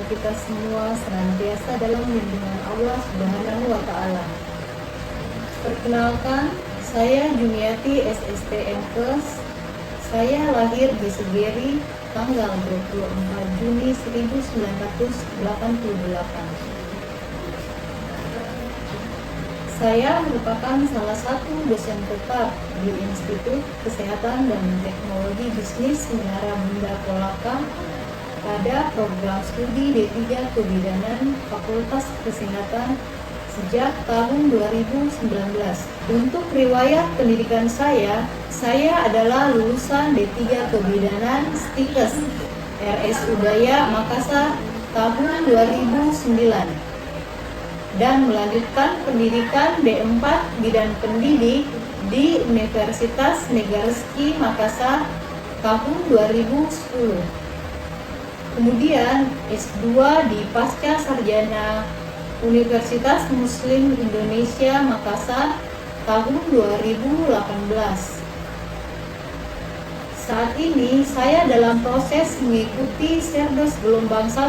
kita semua senantiasa dalam lindungan Allah Subhanahu wa Ta'ala. Perkenalkan, saya Jumiati SST MKes. Saya lahir di Segeri tanggal 24 Juni 1988. Saya merupakan salah satu dosen tetap di Institut Kesehatan dan Teknologi Bisnis Menara Bunda Kolaka pada program studi D3 Kebidanan Fakultas Kesehatan sejak tahun 2019. Untuk riwayat pendidikan saya adalah lulusan D3 Kebidanan Stikes RS Udaya Makassar tahun 2009. Dan melanjutkan pendidikan D4 Bidang Pendidik di Universitas Negaraski Makassar tahun 2010. Kemudian S2 di Pasca Sarjana Universitas Muslim Indonesia Makassar tahun 2018. Saat ini saya dalam proses mengikuti Serdos Gelombang 1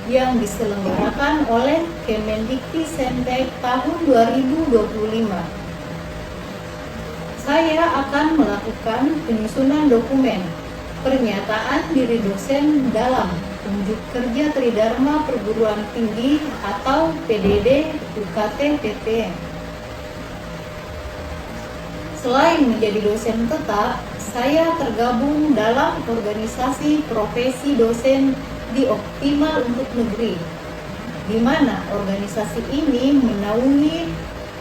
yang diselenggarakan oleh Kemendikti-Sentek tahun 2025. Saya akan melakukan penyusunan dokumen pernyataan diri dosen dalam unjuk kerja Tridharma Perguruan Tinggi atau PDD UKT PTN. Selain menjadi dosen tetap, saya tergabung dalam organisasi profesi dosen di Optimal untuk Negeri, di mana organisasi ini menaungi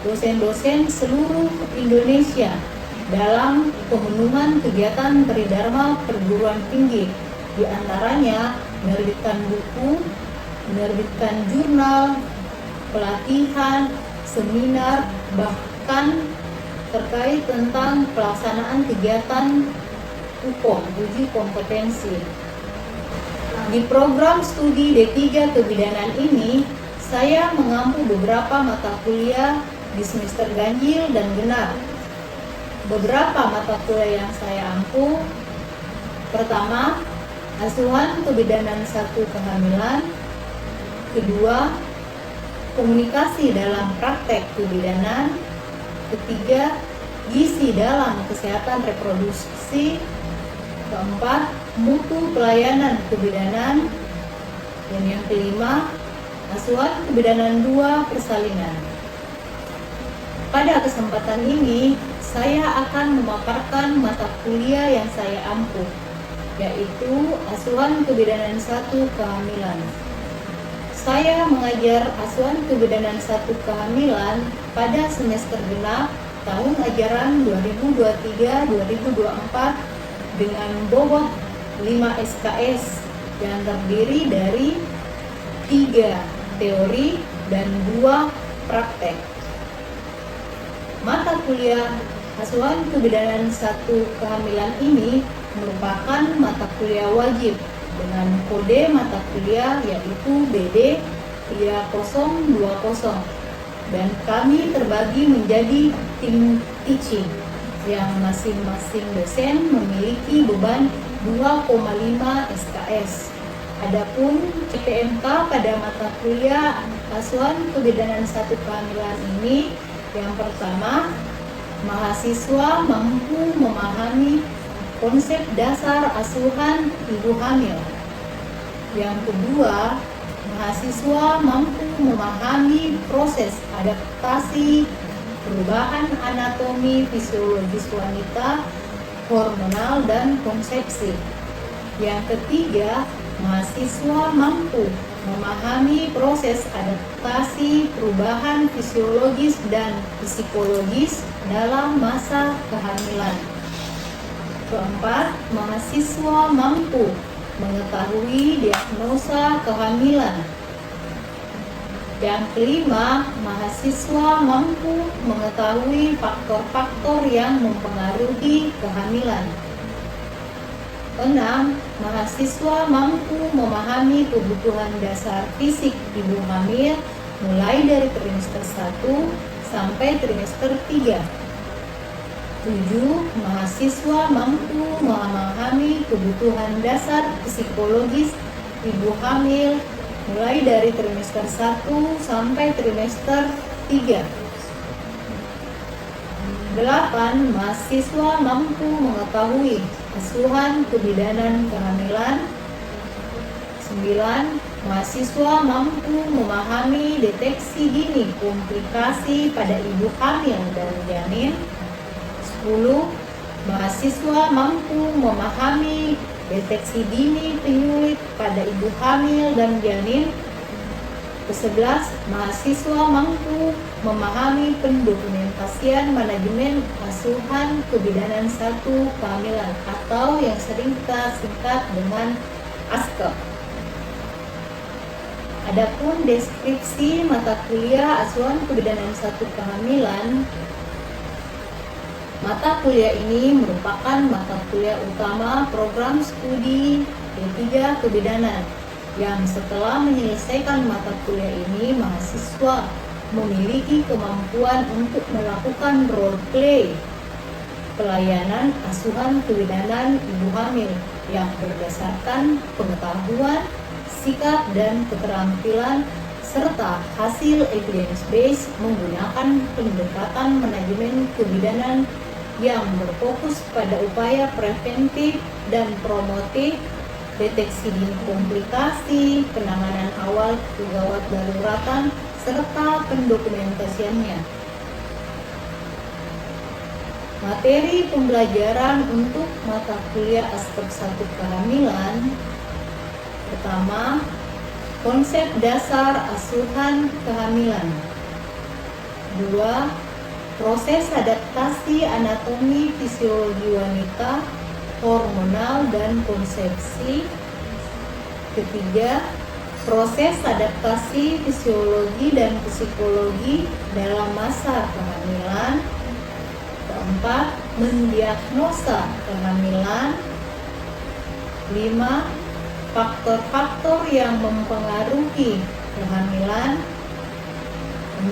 dosen-dosen seluruh Indonesia dalam pemenuhan kegiatan Tridharma Perguruan Tinggi, di antaranya menerbitkan buku, menerbitkan jurnal, pelatihan, seminar, bahkan terkait tentang pelaksanaan kegiatan UKOM, uji kompetensi. Di program studi D3 Kebidanan ini, saya mengampu beberapa mata kuliah di semester ganjil dan genap. Beberapa mata kuliah yang saya ampu: pertama, asuhan kebidanan 1 kehamilan; kedua, komunikasi dalam praktek kebidanan; ketiga, gizi dalam kesehatan reproduksi; keempat, mutu pelayanan kebidanan; dan yang kelima, asuhan kebidanan 2 persalinan. Pada kesempatan ini, saya akan memaparkan mata kuliah yang saya ampu, yaitu asuhan kebidanan 1 kehamilan. Saya mengajar asuhan kebidanan 1 kehamilan pada semester genap tahun ajaran 2023-2024 dengan bobot 5 SKS yang terdiri dari 3 teori dan 2 praktek. Mata kuliah asuhan kebidanan 1 kehamilan ini merupakan mata kuliah wajib dengan kode mata kuliah yaitu BD 3020, dan kami terbagi menjadi tim teaching yang masing-masing dosen memiliki beban 2,5 SKS. Adapun CPMK pada mata kuliah asuhan kebidanan 1 kehamilan ini, yang pertama, mahasiswa mampu memahami konsep dasar asuhan ibu hamil. Yang kedua, mahasiswa mampu memahami proses adaptasi perubahan anatomi fisiologis wanita, hormonal, dan konsepsi. Yang ketiga, mahasiswa mampu memahami proses adaptasi perubahan fisiologis dan psikologis dalam masa kehamilan. Keempat, mahasiswa mampu mengetahui diagnosa kehamilan. Yang kelima, mahasiswa mampu mengetahui faktor-faktor yang mempengaruhi kehamilan. 6. Mahasiswa mampu memahami kebutuhan dasar fisik ibu hamil mulai dari trimester 1 sampai trimester 3. 7. Mahasiswa mampu memahami kebutuhan dasar psikologis ibu hamil mulai dari trimester 1 sampai trimester 3. 8. Mahasiswa mampu mengetahui asuhan kebidanan kehamilan. 9. Mahasiswa mampu memahami deteksi dini komplikasi pada ibu hamil dan janin. 10. Mahasiswa mampu memahami deteksi dini penyulit pada ibu hamil dan janin. 11. Mahasiswa mampu memahami pendokumentasian manajemen asuhan kebidanan 1 kehamilan atau yang sering kita singkat dengan ASKE. Adapun deskripsi mata kuliah asuhan kebidanan 1 kehamilan, mata kuliah ini merupakan mata kuliah utama program studi D3 Kebidanan, yang setelah menyelesaikan mata kuliah ini, mahasiswa memiliki kemampuan untuk melakukan role play pelayanan asuhan kebidanan ibu hamil yang berdasarkan pengetahuan, sikap, dan keterampilan serta hasil evidence base menggunakan pendekatan manajemen kebidanan yang berfokus pada upaya preventif dan promotif, deteksi dini komplikasi, penanganan awal kegawat daruratan, serta pendokumentasiannya. Materi pembelajaran untuk mata kuliah aspek 1 kehamilan. Pertama, konsep dasar asuhan kehamilan. 2. Proses adaptasi anatomi fisiologi wanita, hormonal, dan konsepsi. Ketiga, proses adaptasi fisiologi dan psikologi dalam masa kehamilan. Keempat, mendiagnosa kehamilan. 5. Faktor-faktor yang mempengaruhi kehamilan.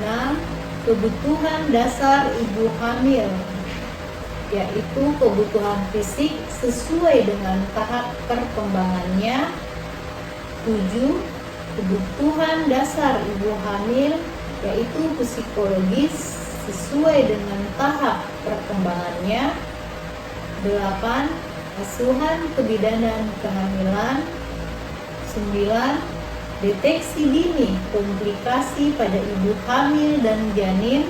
6. Kebutuhan dasar ibu hamil, yaitu kebutuhan fisik sesuai dengan tahap perkembangannya. 7. Kebutuhan dasar ibu hamil, yaitu psikologis sesuai dengan tahap perkembangannya. 8. Asuhan kebidanan kehamilan. 9. Deteksi dini komplikasi pada ibu hamil dan janin.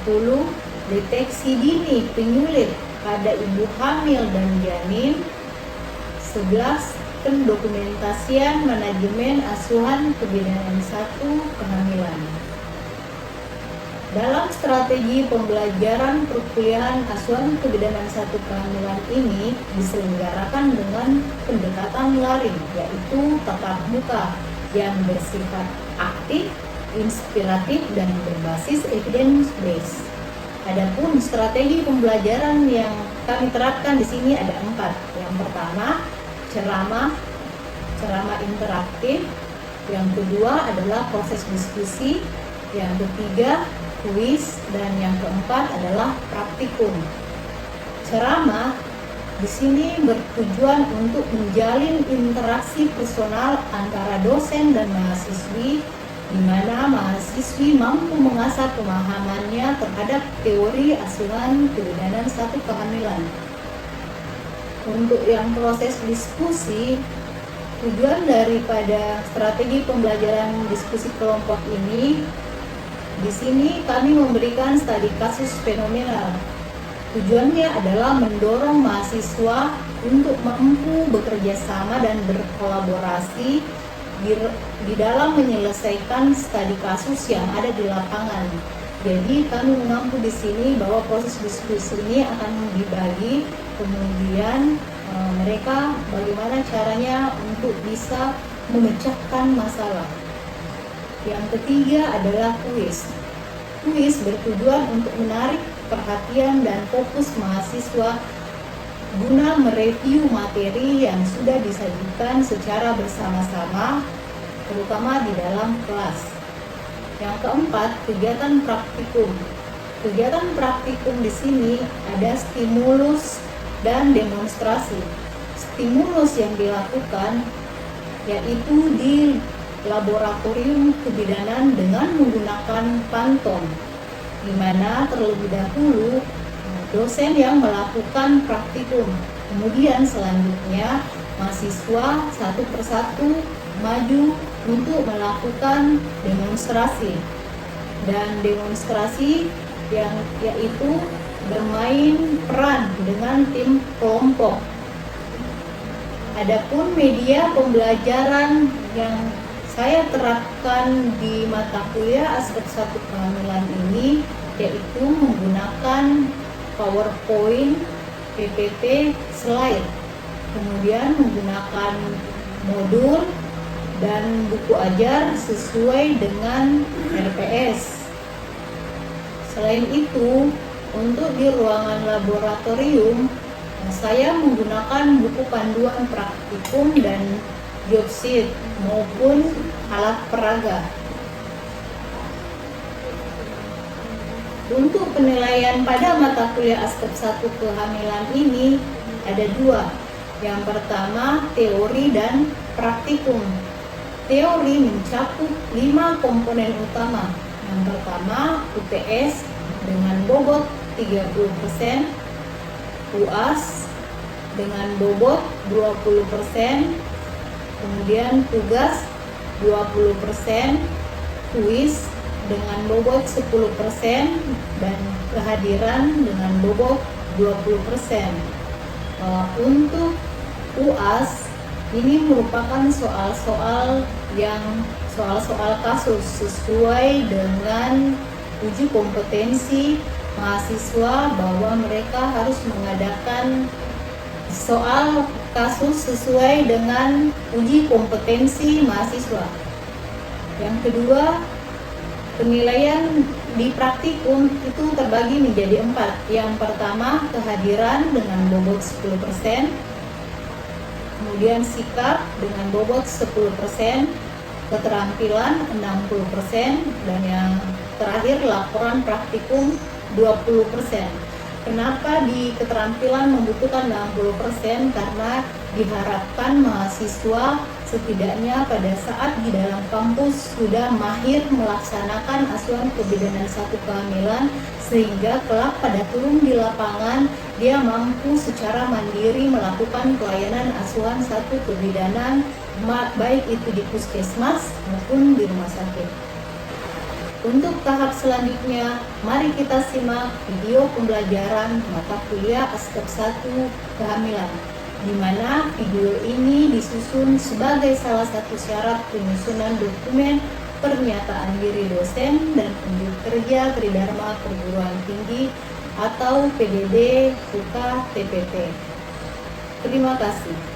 10. Deteksi dini penyulit pada ibu hamil dan janin. 11. Pendokumentasian manajemen asuhan kebidanan 1 kehamilan. Dalam strategi pembelajaran perkuliahan asuhan kebidanan 1 kehamilan ini diselenggarakan dengan pendekatan laring, yaitu tatap muka yang bersifat aktif, inspiratif, dan berbasis evidence base. Adapun strategi pembelajaran yang kami terapkan di sini ada 4. Yang pertama, ceramah interaktif. Yang kedua adalah proses diskusi. Yang ketiga, kuis, dan yang keempat adalah praktikum. Ceramah di sini bertujuan untuk menjalin interaksi personal antara dosen dan mahasiswi, di mana mahasiswi mampu mengasah pemahamannya terhadap teori asuhan kebidanan 1 kehamilan. Untuk yang proses diskusi, tujuan daripada strategi pembelajaran diskusi kelompok ini, di sini kami memberikan studi kasus fenomenal. Tujuannya adalah mendorong mahasiswa untuk mampu bekerja sama dan berkolaborasi di dalam menyelesaikan studi kasus yang ada di lapangan. Jadi kami mengampu di sini bahwa proses diskusi ini akan dibagi, kemudian mereka bagaimana caranya untuk bisa memecahkan masalah. Yang ketiga adalah kuis. Kuis bertujuan untuk menarik perhatian dan fokus mahasiswa guna mereview materi yang sudah disajikan secara bersama-sama, terutama di dalam kelas. Yang keempat, kegiatan praktikum. Kegiatan praktikum di sini ada stimulus dan demonstrasi. Stimulus yang dilakukan yaitu di laboratorium kebidanan dengan menggunakan Pantone, di mana terlebih dahulu dosen yang melakukan praktikum. Kemudian selanjutnya mahasiswa satu persatu maju untuk melakukan demonstrasi, dan demonstrasi yang yaitu bermain peran dengan tim kelompok. Adapun media pembelajaran yang saya terapkan di mata kuliah aspek 1 kehamilan ini yaitu menggunakan PowerPoint, PPT, slide, kemudian menggunakan modul dan buku ajar sesuai dengan RPS. Selain itu, untuk di ruangan laboratorium, saya menggunakan buku panduan praktikum dan job sheet maupun alat peraga. Untuk penilaian pada mata kuliah aspek 1 kehamilan ini ada 2. Yang pertama, teori dan praktikum. Teori mencakup 5 komponen utama. Yang pertama, UTS dengan bobot 30%, UAS dengan bobot 20%, kemudian tugas 20%, kuis dengan bobot 10%, dan kehadiran dengan bobot 20%. Untuk UAS ini merupakan soal-soal kasus sesuai dengan uji kompetensi mahasiswa, bahwa mereka harus mengadakan soal kasus sesuai dengan uji kompetensi mahasiswa. Yang kedua, penilaian di praktikum itu terbagi menjadi 4. Yang pertama, kehadiran dengan bobot 10%, kemudian sikap dengan bobot 10%, keterampilan 60%, dan yang terakhir laporan praktikum 20%. Kenapa di keterampilan membutuhkan 60%? Karena diharapkan mahasiswa setidaknya pada saat di dalam kampus sudah mahir melaksanakan asuhan kebidanan 1 kehamilan, sehingga kelak pada turun di lapangan dia mampu secara mandiri melakukan pelayanan asuhan 1 kebidanan, baik itu di puskesmas maupun di rumah sakit. Untuk tahap selanjutnya, mari kita simak video pembelajaran mata kuliah aspek 1 kehamilan, di mana video ini disusun sebagai salah satu syarat penyusunan dokumen pernyataan diri dosen dan unjuk kerja Tridharma Perguruan Tinggi atau PDD Fuka TPP. Terima kasih.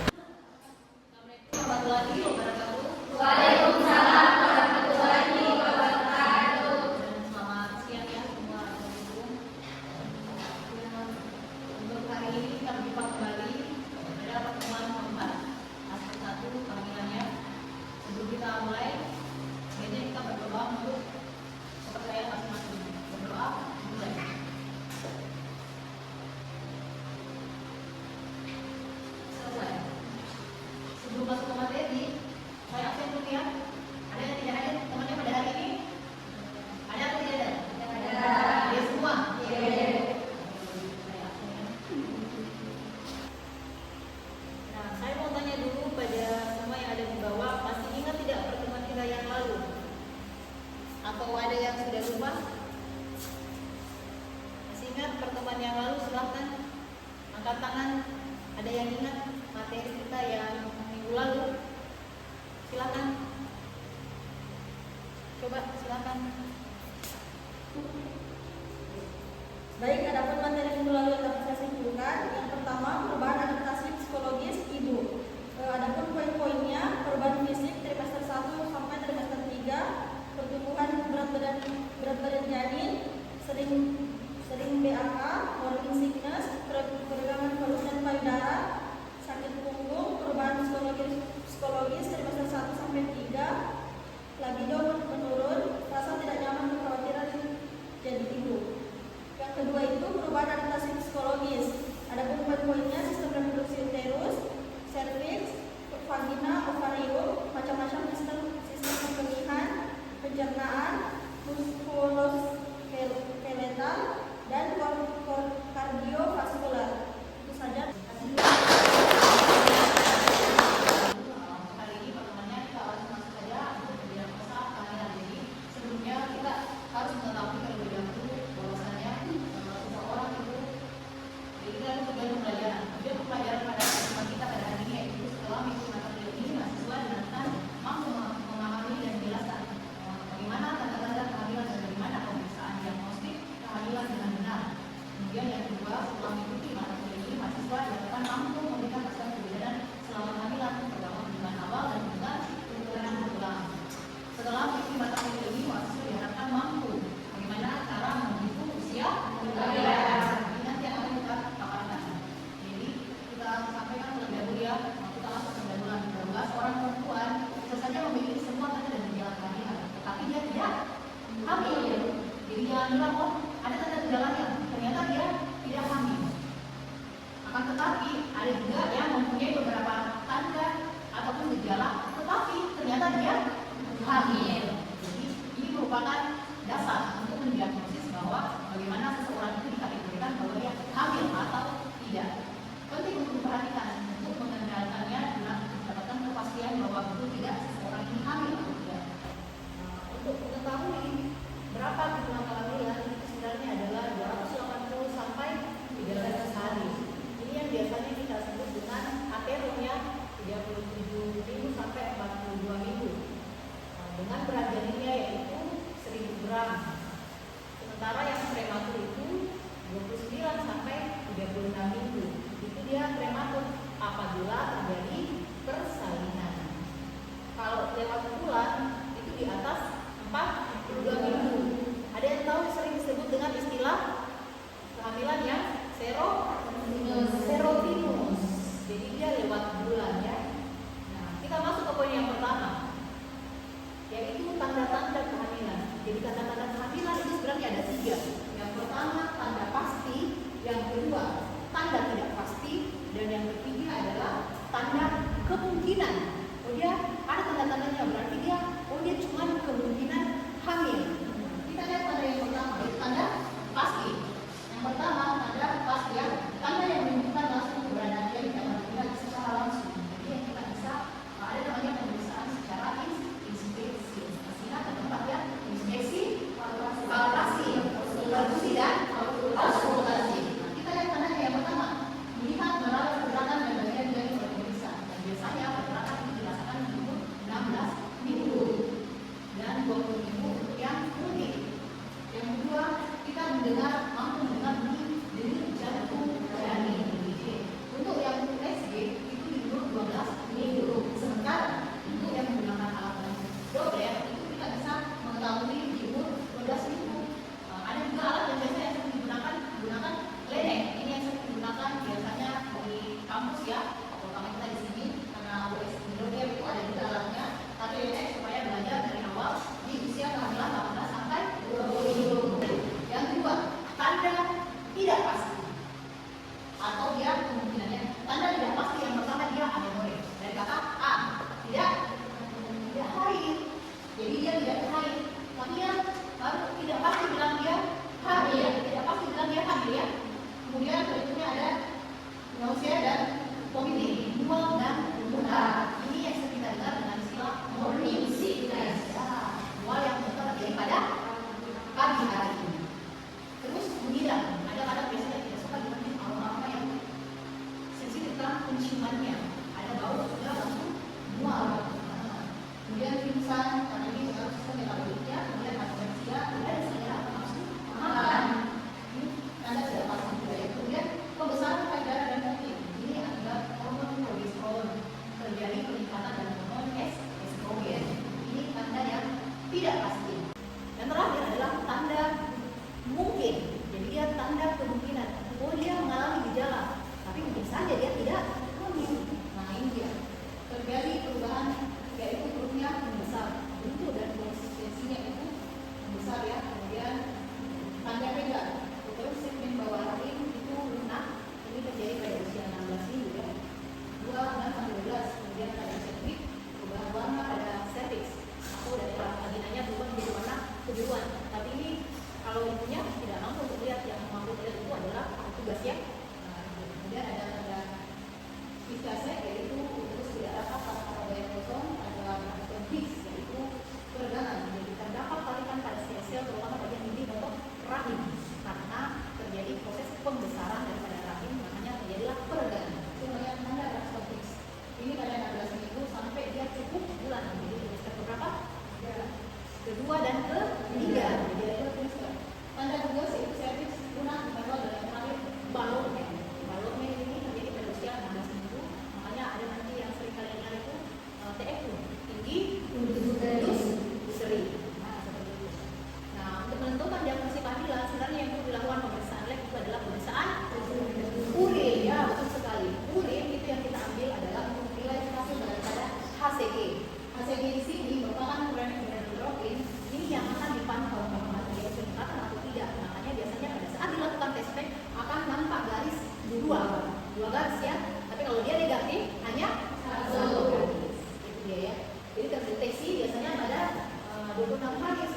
Masuk ke materi, saya absen dulu ya. Ada yang tidak ada temannya pada hari ini? Ada atau tidak ada? Ada. Ya semua? Iya. Nah, saya mau tanya dulu pada semua yang ada di bawah, masih ingat tidak pertemuan kita yang lalu? Atau ada yang sudah lupa? Masih ingat pertemuan yang lalu? Silahkan angkat tangan. Ada yang ingat materi kita yang lalu? Silakan. Coba silakan. Baik, adapun materi minggu lalu yang dapat saya simpulkan, yang pertama perubahan adaptasi psikologis ibu. Adapun poin-poinnya, perubahan fisik trimester 1 sampai trimester 3, pertumbuhan berat badan janin, sering BAK, morning sickness, peregangan paru dan payudara, sakit punggung, perubahan psikologis trimester 1 sampai 3, libido menurun, rasa tidak nyaman, kekhawatiran jadi ibu. Yang kedua itu perubahan adaptasi psikologis. Adapun poin-poinnya sistem reproduksi uterus, serviks, vagina, ovarium, mahasiswa diharapkan mampu bagaimana cara menghitung usia kehamilan. Ini nanti akan kita paparkan. Jadi kita sampaikan terlebih dahulu ya, kita masuk ke bulan 12, orang perempuan bisa saja memiliki semua tanda dan gejala kehamilan, tetapi dia tidak hamil. Jadi jangan bilang, oh ada tanda gejalanya, ternyata dia tidak hamil. Akan tetapi ada juga yang mempunyai beberapa tanda ataupun gejala, tetapi ternyata dia hamil. Jadi ini merupakan dasar untuk mendiagnosis bahwa bagaimana seseorang itu dikategorikan bahwa dia hamil atau tidak. Penting untuk diperhatikan untuk mengandalkannya dalam mendapatkan kepastian bahwa betul tidak seseorang ini hamil atau tidak. Untuk mengetahui berapa jumlah kehamilan itu sebenarnya adalah 280 sampai 300 hari. Ini yang biasanya kita sebut dengan ateronya 37 minggu sampai 42 minggu. Dengan berat janinnya yaitu 1000 gram. Sementara yang prematur itu 29 sampai 36 minggu. Itu dia prematur apabila terjadi persalinan. Kalau lewat bulan itu di atas 42 minggu. Ada yang tahu sering disebut dengan istilah kehamilan yang serotinus. Jadi dia lewat bulan ya. Nah, kita masuk ke poin yang pertama, yaitu tanda-tanda kehamilan. Jadi tanda-tanda kehamilan itu sebenarnya ada 3. Yang pertama tanda pasti, yang kedua tanda tidak pasti, dan yang ketiga adalah tanda kemungkinan. Oh dia ada tanda-tandanya, berarti dia cuma kemungkinan hamil. Kita lihat tanda yang pertama, yaitu tanda pasti. Yang pertama tanda pasti ya, tanda yang menunjukkan langsung keberadaan dia di dalam kandungan secara langsung. Jadi yang kita bisa ada namanya pemeriksaan secara inspeksi. Ingat ada tempat ya, inspeksi, palpasi, dan auskultasi. Kita lihat tandanya yang pertama, melihat merawat pergerakan dan bagian-bagian yang diperiksa. Dan biasanya pergerakan itu dirasakan di umur 16 minggu dan 20 minggu yang unik. Yang kedua, kita mampu mendengar bunyi denyut jantung janin. Untuk yang USG itu di umur 12 minggu. Sementara untuk yang menggunakan alat bantu Doppler itu kita bisa mengetahui di umur 12 minggu. Ada juga alat yang biasa yang sering digunakan Lenec. Ini yang sering digunakan biasanya di kampus ya, terutama kita di sini karena USG Doppler itu ada juga alatnya. Tapi Lenec supaya belajar dari awal di usia kehamilan 18 sampai 20 minggu. Yang kedua, tanda tidak pasti atau dia kemungkinannya tanda tidak pasti. Yang pertama dia amenorrhea, dari kata A, tidak haid. Jadi dia tidak haid, tapi yang tidak pasti bilang dia hamil, tidak pasti bilang dia hamil ya. Kemudian berikutnya ada nausea dan vomiting, mual dan muntah. Ini yang sering kita dengar dengan istilah morning sickness. Mual yang muntah terjadi pada pagi hari ini. Terus mengidam, ada biasanya tidak suka dengan aroma yang sensitif kan penciumannya, ada bau sudah langsung mual. Kemudian pingsan, karena ini harus sistem metaboliknya, kemudian anoreksia, kemudian saya langsung makan. Ini tanda tidak pasti juga ya. Kemudian pembesaran payudara dan kaki, ini akibat hormon progesterone, terjadi peningkatan dan hormon estrogen. Ini tanda yang tidak pasti. Dan terakhir adalah tanda mungkin. Jadi dia tanda kemungkinan. Oh dia mengalami gejala, tapi mungkin saja dia tidak hamil. Nah ini dia terjadi perubahan, yaitu perutnya membesar, bentuk dan konsistensinya itu membesar ya. Kemudian tanda pegal, terus segmen bawah rahim itu lunak. Ini terjadi pada usia 16 minggu ya. 2 dan 12. Kemudian pada cervix, perubahan warna pada cervix atau daerah vaginanya berubah menjadi warna kebiruan. Tapi ini kalau ibunya tidak mampu untuk lihat, yang mampu melihat itu adalah petugas ya. Kemudian ada tanda fistase, yaitu uterus tidak rapat atau bayan kosong.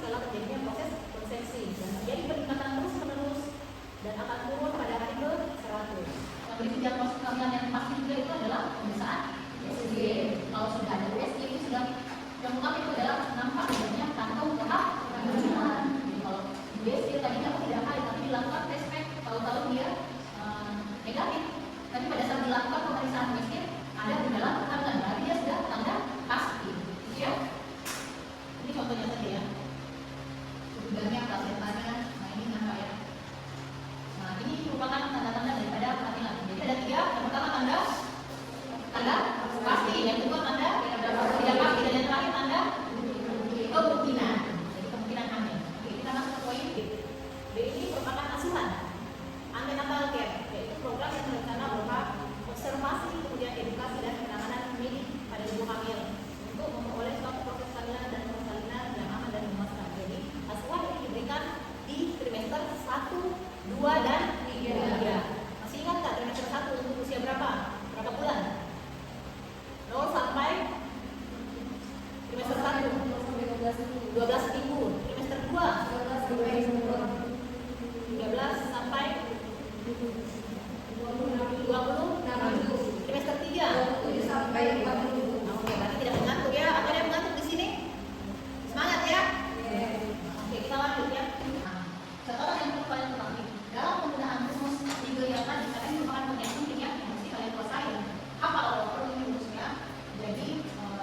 setelah terjadinya proses konsepsi dan terjadi peningkatan terus menerus dan akan turun pada hari ke-100. Yang berikut diagnosis kehamilan yang pasti juga itu adalah pemeriksaan USG. Kalau sudah ada USG itu sudah yang utama itu adalah nampak adanya kantong kotak kehamilan. Jadi kalau USG tadinya aku tidak ada tapi dilakukan tes pack, tahu-tahu dia negatif. Tapi pada saat dilakukan pemeriksaan USG ada di dalam kehamilan, berarti dia sudah tanda pasti. Ya. Ini contohnya saja ya. Udahnya, plasetanya, nah ini apa ya? Nah ini merupakan tanda-tanda daripada kehamilan. Jadi ada 3. Yang pertama tanda pasti, yang kedua tanda tidak pasti, dan yang terakhir tanda kemungkinan. Jadi kemungkinan hamil. Oke, kita masuk ke poin B. B ini merupakan asuhan antenatal care, yaitu program yang berencana berupa observasi, kemudian edukasi dan penanganan medik pada ibu hamil untuk memperoleh suatu proses kehamilan dan persalinan yang aman dan memuaskan. Jadi asuhan ini diberikan di trimester 1, 2, dan 3. Masih ingat nggak trimester 1 untuk usia berapa? Berapa bulan? 0 sampai trimester 1 12 minggu. Trimester 2 13 sampai 20 trimester 3 sampai 40. Oke, berarti tidak mengantuk ya. Ada yang mengantuk di sini? Semangat ya. Oke, kita lanjut ya. Nah, catatan yang paling penting dalam penggunaan rumus tiga yang tadi karena ini merupakan bagian penting ya yang mesti kalian kuasai. Hafal kalau perlu ini rumusnya. Jadi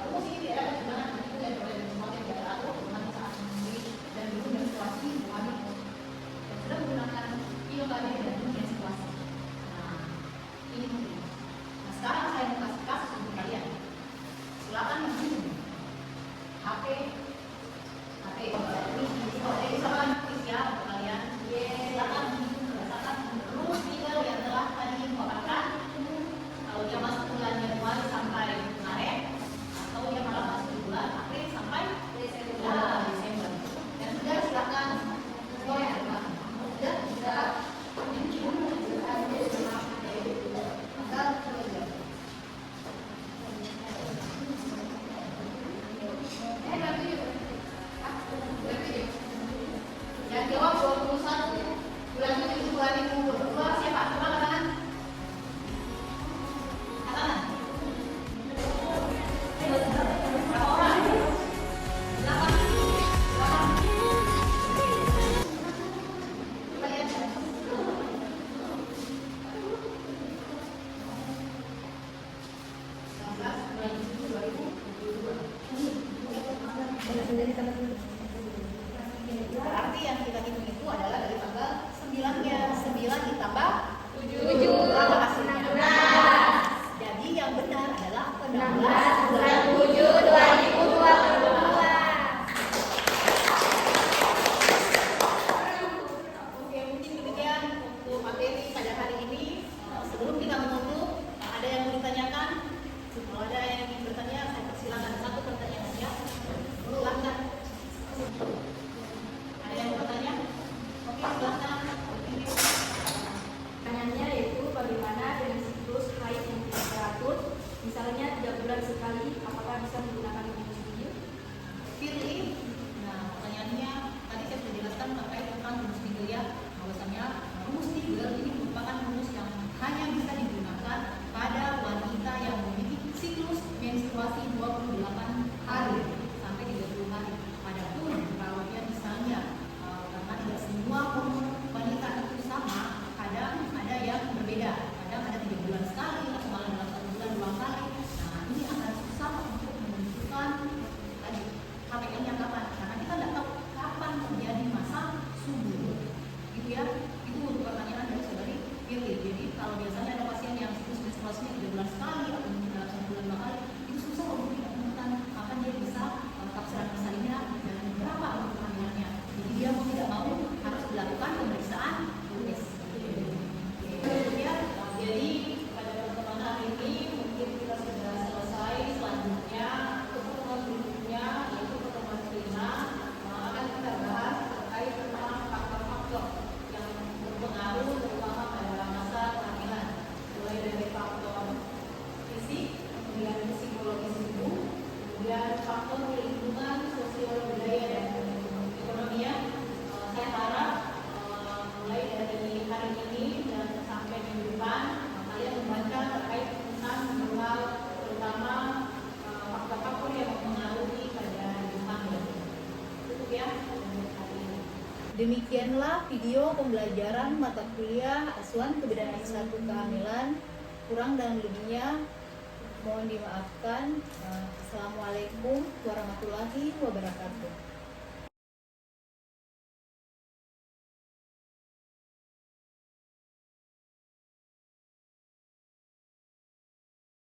rumus ini tidak ada pertimbangan begitu dan boleh semua yang tidak atur bagaimana saat sendiri dan dulu menstruasi hamil dan sudah menggunakan inovasi dan menstruasi. Nah, ini penting. Nah, sekarang saya mau kasih kasus untuk kalian. Silakan menghubung HP. Ini misalkan quiz ya untuk kalian. Silakan berdasarkan rumus 3 yang telah tadi dipaparkan. Kalau dia masuk bulan Januari sampai Maret, atau dia malah masuk di bulan April sampai Desember. Dan sudah silakan yang jawab 21 bulan 7 2022 siapa? Coba katakan. Katakan. Berapa orang? 8. Coba lihat. Berarti yang kita hitung itu adalah dari tanggal 9-nya. 9 ditambah 7 berapa hasilnya? 16. Jadi yang benar adalah 16 bulan 7 2022. Oke, mungkin demikian untuk materi pada hari ini. Sebelum kita menutup, ada yang mau ditanyakan? Kalau ada yang ingin bertanya, saya persilakan. Satu pertanyaan ya. Silakan. Ada yang mau bertanya? Oke. Demikianlah video pembelajaran mata kuliah Asuhan Kebidanan 1 Kehamilan. Kurang dan lebihnya mohon dimaafkan. Assalamualaikum warahmatullahi wabarakatuh.